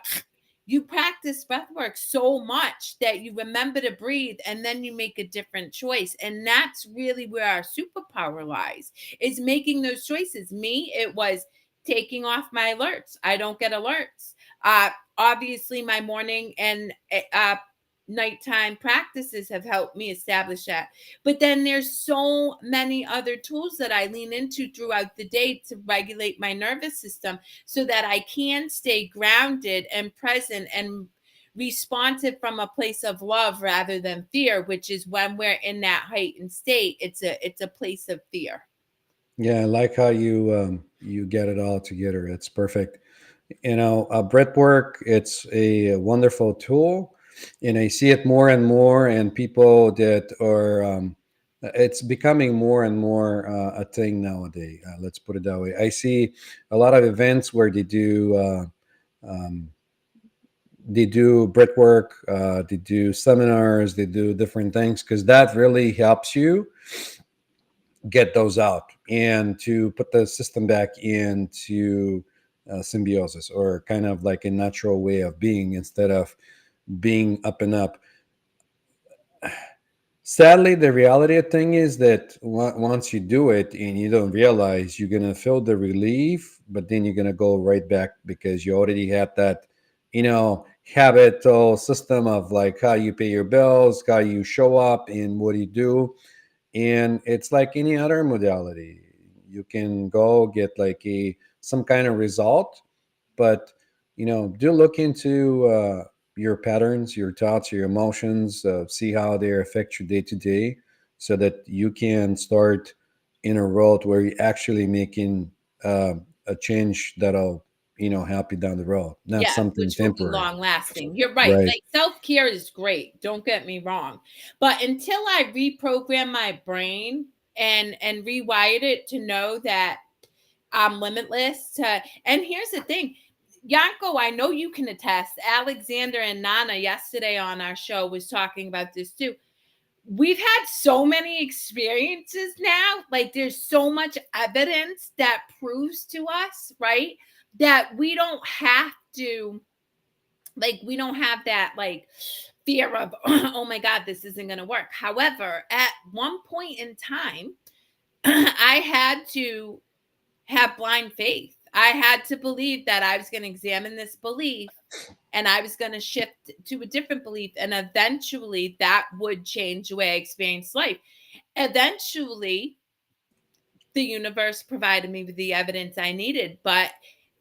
B: you practice breath work so much that you remember to breathe, and then you make a different choice. And that's really where our superpower lies, is making those choices. Me, it was taking off my alerts. I don't get alerts. Obviously, my morning and nighttime practices have helped me establish that. But then there's so many other tools that I lean into throughout the day to regulate my nervous system so that I can stay grounded and present and responsive from a place of love rather than fear, which is when we're in that heightened state, it's a place of fear.
A: Yeah, I like how you get it all together. It's perfect. Breath work, it's a wonderful tool, and I see it more and more. And people that are, it's becoming more and more a thing nowadays. Let's put it that way. I see a lot of events where um, they do breath work, they do seminars, they do different things because that really helps you get those out and to put the system back into symbiosis, or kind of like a natural way of being instead of being up and up. Sadly, the reality of thing is that once you do it and you don't realize, you're gonna feel the relief, but then you're gonna go right back because you already had that, habit or system of like how you pay your bills, how you show up, and what you do. And it's like any other modality. You can go get like a some kind of result, but do look into your patterns, your thoughts, your emotions, see how they affect your day to day, so that you can start in a road where you're actually making a change that'll help you down the road, not
B: Yes,
A: something
B: which will be
A: temporary.
B: long lasting. You're right.
A: Right.
B: Like self-care is great. Don't get me wrong. But until I reprogram my brain and rewired it to know that I'm limitless to, and here's the thing, Yanko, I know you can attest. Alexander and Nana yesterday on our show was talking about this too. We've had so many experiences now. Like there's so much evidence that proves to us, right? That we don't have to, like we don't have that like fear of oh my god, this isn't going to work. However, at one point in time I had to have blind faith. I had to believe that I was going to examine this belief and I was going to shift to a different belief, and eventually that would change the way I experienced life. Eventually the universe provided me with the evidence I needed. But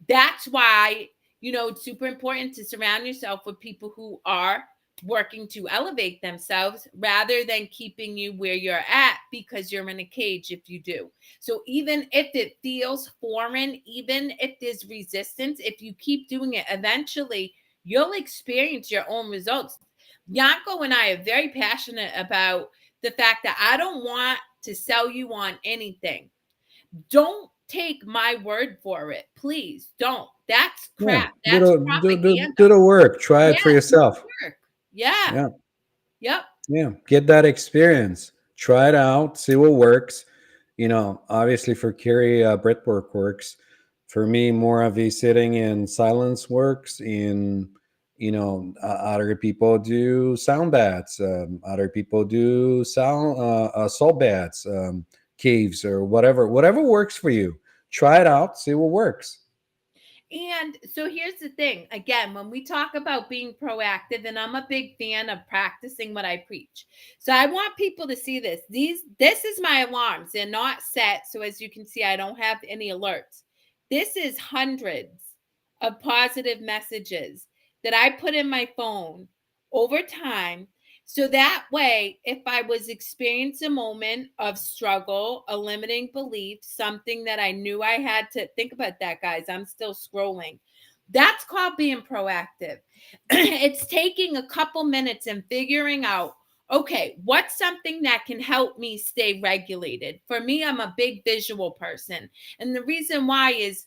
B: that's why, it's super important to surround yourself with people who are working to elevate themselves rather than keeping you where you're at because you're in a cage if you do. So even if it feels foreign, even if there's resistance, if you keep doing it, eventually you'll experience your own results. Yanko and I are very passionate about the fact that I don't want to sell you on anything. Don't take my word for it. Please don't. That's
A: Yeah.
B: crap.
A: Do
B: That's
A: the do, do,
B: propaganda.
A: do the work. Try
B: Yeah,
A: it for
B: do the
A: yourself.
B: work. Yeah.
A: Yeah.
B: Yep.
A: Yeah, get that experience. Try it out. See what works. Obviously for Kerri, breathwork works. For me, more of a sitting in silence works. In other people do sound baths. Other people do salt baths, caves, or whatever. Whatever works for you. Try it out. See what works.
B: And so here's the thing. Again, when we talk about being proactive, and I'm a big fan of practicing what I preach. So I want people to see this. This is my alarms. They're not set. So as you can see, I don't have any alerts. This is hundreds of positive messages that I put in my phone over time So that way, if I was experiencing a moment of struggle, a limiting belief, something that I knew I had to think about that, guys, I'm still scrolling. That's called being proactive. It's taking a couple minutes and figuring out, okay, what's something that can help me stay regulated? For me, I'm a big visual person. And the reason why is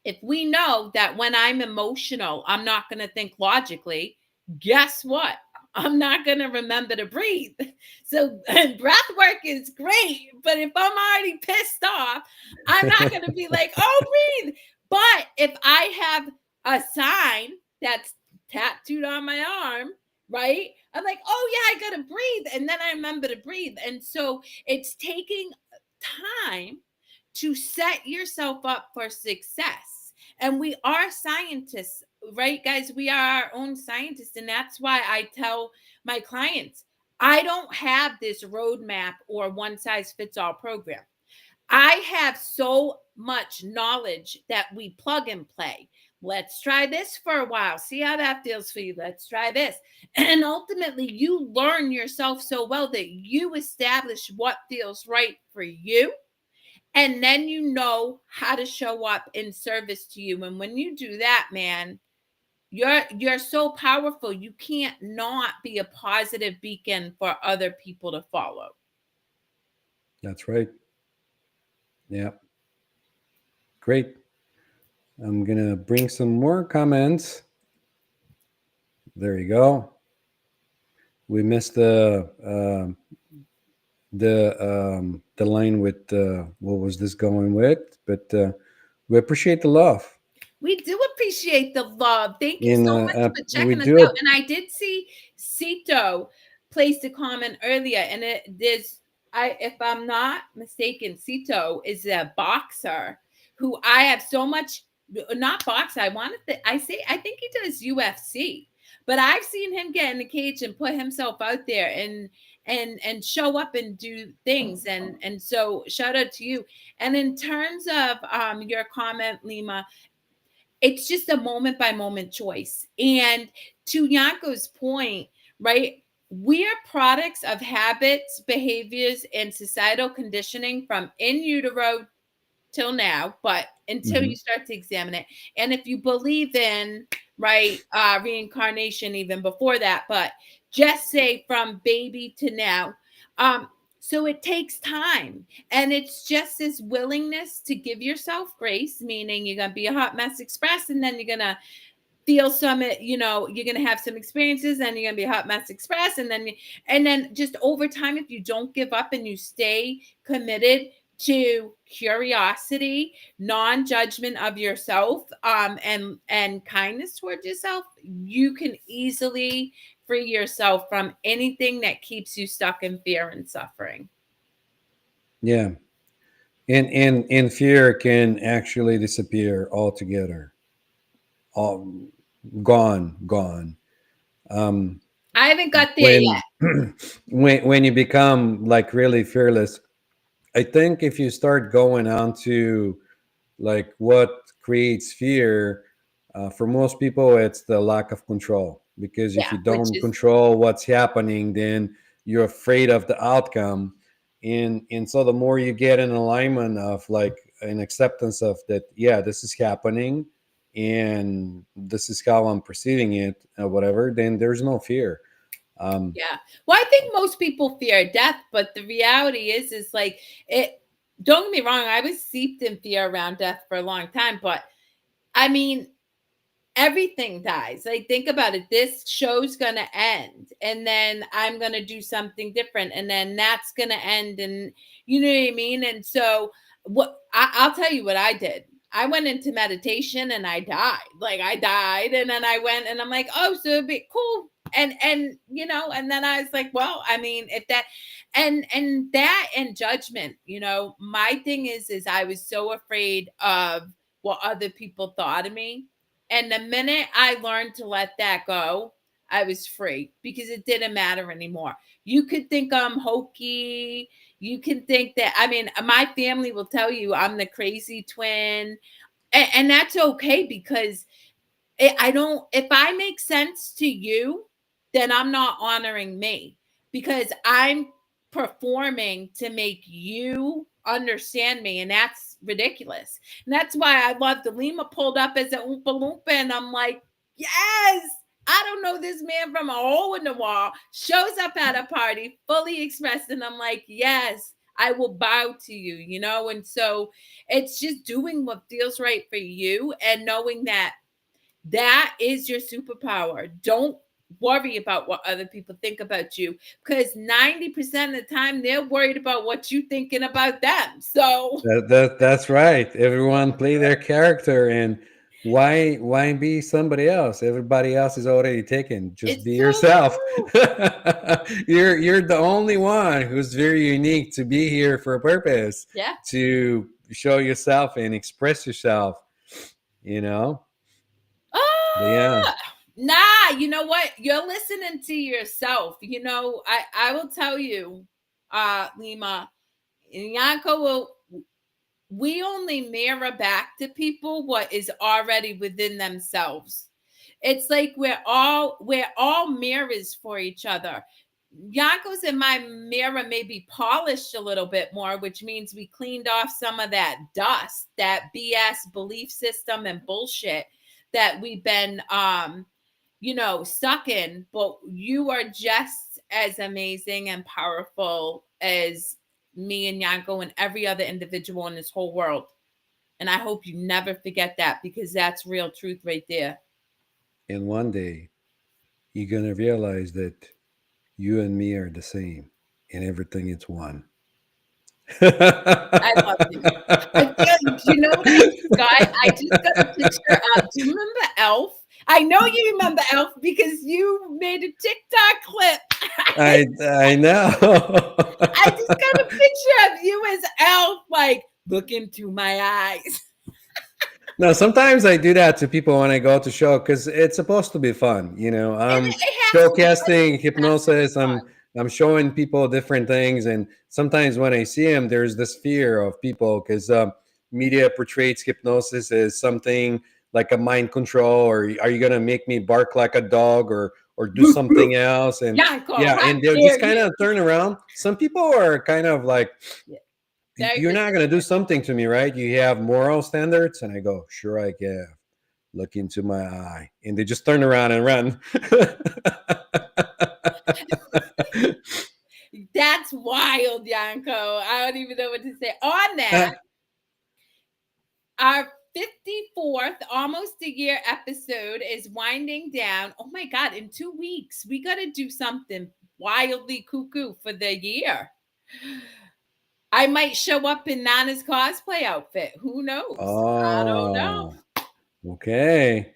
B: if we know that when I'm emotional, I'm not going to think logically, guess what? I'm not going to remember to breathe. So breath work is great, but if I'm already pissed off, I'm not going to be like, oh, breathe. But if I have a sign that's tattooed on my arm, right? I'm like, oh, yeah, I got to breathe. And then I remember to breathe. And so it's taking time to set yourself up for success. And we are scientists, right, guys? We are our own scientists. And that's why I tell my clients, I don't have this roadmap or one size fits all program. I have so much knowledge that we plug and play. Let's try this for a while. See how that feels for you. Let's try this. And ultimately, you learn yourself so well that you establish what feels right for you, and then you know how to show up in service to you. And when you do that, man, you're so powerful. You can't not be a positive beacon for other people to follow.
A: That's right. Yeah. Great. I'm going to bring some more comments. There you go. We missed the line with what was this going with, but we appreciate the love.
B: We do appreciate the love. Thank you
A: In
B: so much for
A: we
B: checking us
A: do
B: out.
A: it.
B: And I did see Cito placed a comment earlier, and there's if I'm not mistaken, Cito is a boxer who I have so much not boxer. I think he does UFC, but I've seen him get in the cage and put himself out there and show up and do things. And so shout out to you. And in terms of your comment, Lima, it's just a moment by moment choice. And to Yanko's point, right? We are products of habits, behaviors, and societal conditioning from in utero till now, but until
A: Mhm.
B: you start to examine it. And if you believe in right reincarnation even before that, but just say from baby to now. Um, so it takes time, and it's just this willingness to give yourself grace, meaning you're gonna be a hot mess express, and then you're gonna feel some, you're going to have some experiences, and you're going to be a hot mess express, and then just over time, if you don't give up and you stay committed to curiosity, non-judgment of yourself, and kindness towards yourself, you can easily free yourself from anything that keeps you stuck in fear and suffering.
A: Yeah, and fear can actually disappear altogether. All gone. Um,
B: I haven't got there
A: when
B: yet.
A: when you become like really fearless, I think if you start going on to like what creates fear, for most people it's the lack of control, because if
B: Yeah,
A: you
B: which
A: don't
B: is
A: control what's happening, then you're afraid of the outcome. And so the more you get in alignment of like an acceptance of that, yeah, this is happening and this is how I'm perceiving it, whatever, then there's no fear. um,
B: Yeah. Well, I think most people fear death, but the reality is like it. Don't get me wrong. I was steeped in fear around death for a long time, but I mean, everything dies. Like, think about it. This show's gonna end, and then I'm gonna do something different, and then that's gonna end, and you know what I mean. And so, I'll tell you what I did. I went into meditation and I died. Like, I died, and then I went and I'm like, oh, so it'd be cool. And and then I was like, well, I mean, if that and that and judgment, my thing is I was so afraid of what other people thought of me, and the minute I learned to let that go, I was free because it didn't matter anymore. You could think I'm hokey. You can think that, I mean, my family will tell you I'm the crazy twin. And that's okay because I don't, if I make sense to you, then I'm not honoring me, because I'm performing to make you understand me, and that's ridiculous. And that's why I love the Lima pulled up as an Oompa Loompa, and I'm like, yes, I don't know this man from a hole in the wall, shows up at a party, fully expressed, and I'm like, yes, I will bow to you, you know? And so it's just doing what feels right for you and knowing that that is your superpower. Don't worry about what other people think about you, because 90% of the time they're worried about what you thinking about them. So
A: That's right. Everyone play their character, and why be somebody else? Everybody else is already taken. Just
B: it's
A: be
B: so
A: yourself.
B: true.
A: You're the only one who's very unique to be here for a purpose,
B: Yeah.
A: to show yourself and express yourself. You know. But yeah.
B: Ah, nah, you know what? You're listening to yourself. You know, I will tell you, Lima, Yanko will, we only mirror back to people what is already within themselves. It's like we're all mirrors for each other. Yanko's in my mirror maybe polished a little bit more, which means we cleaned off some of that dust, that BS belief system and bullshit that we've been stuck in. But you are just as amazing and powerful as me and Yanko and every other individual in this whole world. And I hope you never forget that, because that's real truth right there.
A: And one day you're gonna realize that you and me are the same, and everything is one.
B: I love you. I feel, do you know what I just got? I just got a picture of, do you remember Elf? I know you remember Elf because you made a TikTok clip.
A: I know.
B: I just got a picture of you as Elf, like, look into my eyes.
A: No, sometimes I do that to people when I go to show because it's supposed to be fun.
B: And
A: I'm
B: it has to be,
A: showcasing
B: it has to be
A: hypnosis.
B: fun.
A: I'm showing people different things, and sometimes when I see them, there's this fear of people because media portrays hypnosis as something like a mind control, or are you gonna make me bark like a dog, or do
B: Woof, woof.
A: something else? And
B: Yanko,
A: yeah,
B: how
A: and they'll
B: dare
A: just
B: you?
A: kind of turn around. Some people are kind of like,
B: Yeah, very
A: you're not going to do
B: disappointed.
A: something to me, right? You have moral standards. And I go, sure, I have. Look into my eye. And they just turn around and run.
B: That's wild, Yanko. I don't even know what to say. On that, our 54th, almost a year episode is winding down. Oh my God, in 2 weeks, we got to do something wildly cuckoo for the year. I might show up in Nana's cosplay outfit. Who knows? I don't know.
A: Oh, okay.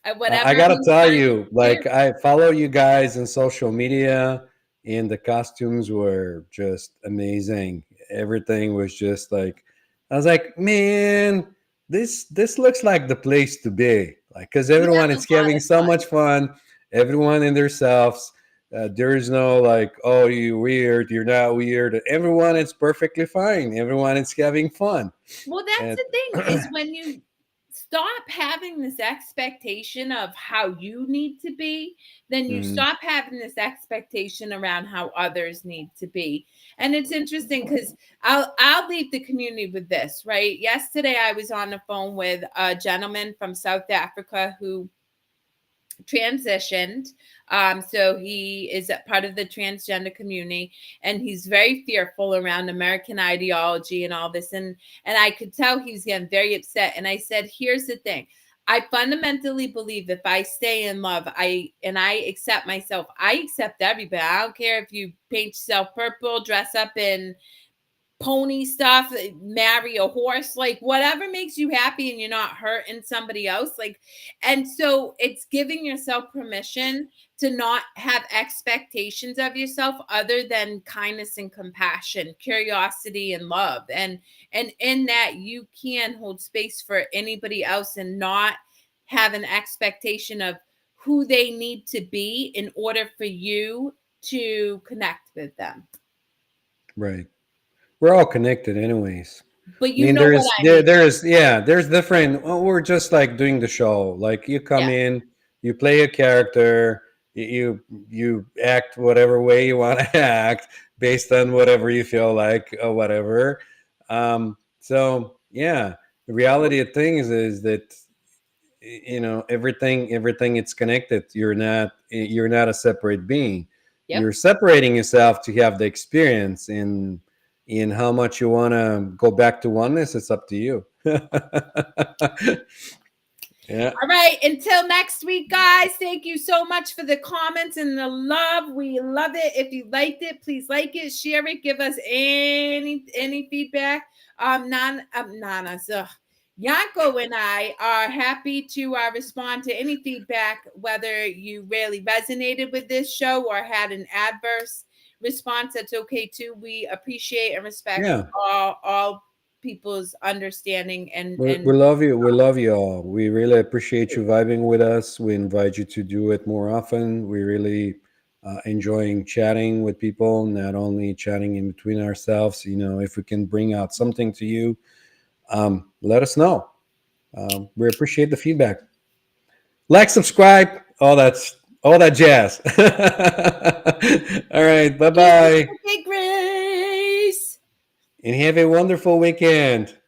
A: I
B: Whatever
A: gotta
B: he
A: tell
B: finds
A: you,
B: to do.
A: like I follow you guys in social media, and the costumes were just amazing. Everything was just like, I was like, man, this looks like the place to be. Like, because
B: We
A: everyone
B: have a
A: is
B: lot
A: having
B: of
A: so
B: fun.
A: much fun. Everyone in themselves. There is no like, oh, you weird, you're not weird. Everyone is perfectly fine. Everyone is having fun.
B: Well, that's
A: And
B: the thing, is when you stop having this expectation of how you need to be, then you
A: Mhm.
B: stop having this expectation around how others need to be. And it's interesting because I'll leave the community with this, right? Yesterday I was on the phone with a gentleman from South Africa who transitioned. So he is a part of the transgender community, and he's very fearful around American ideology and all this. And I could tell he was getting very upset. And I said, here's the thing. I fundamentally believe if I stay in love, I accept myself, I accept everybody. I don't care if you paint yourself purple, dress up in pony stuff, marry a horse, like whatever makes you happy and you're not hurting somebody else. Like, and so it's giving yourself permission to not have expectations of yourself other than kindness and compassion, curiosity and love. And in that you can hold space for anybody else and not have an expectation of who they need to be in order for you to connect with them.
A: Right. We're all connected, anyways.
B: But
A: I
B: you
A: mean,
B: know what
A: there's
B: I mean.
A: there's different. Well, we're just like doing the show. Like you come
B: Yeah.
A: in, you play a character. you act whatever way you want to act based on whatever you feel like or whatever. So yeah, the reality of things is that everything it's connected. You're not a separate being.
B: Yep.
A: You're separating yourself to have the experience. In how much you want to go back to oneness, it's up to you. Yeah.
B: All right. Until next week, guys. Thank you so much for the comments and the love. We love it. If you liked it, please like it, share it, give us any feedback. Nana. So Yanko and I are happy to respond to any feedback, whether you really resonated with this show or had an adverse response. That's okay too. We appreciate and respect
A: Yeah.
B: all people's understanding
A: We love you. We love you all. We really appreciate you vibing with us. We invite you to do it more often. We really enjoying chatting with people, not only chatting in between ourselves. If we can bring out something to you, let us know. We appreciate the feedback. Like, subscribe, all that jazz. All right. Bye bye.
B: Okay, Grace.
A: And have a wonderful weekend.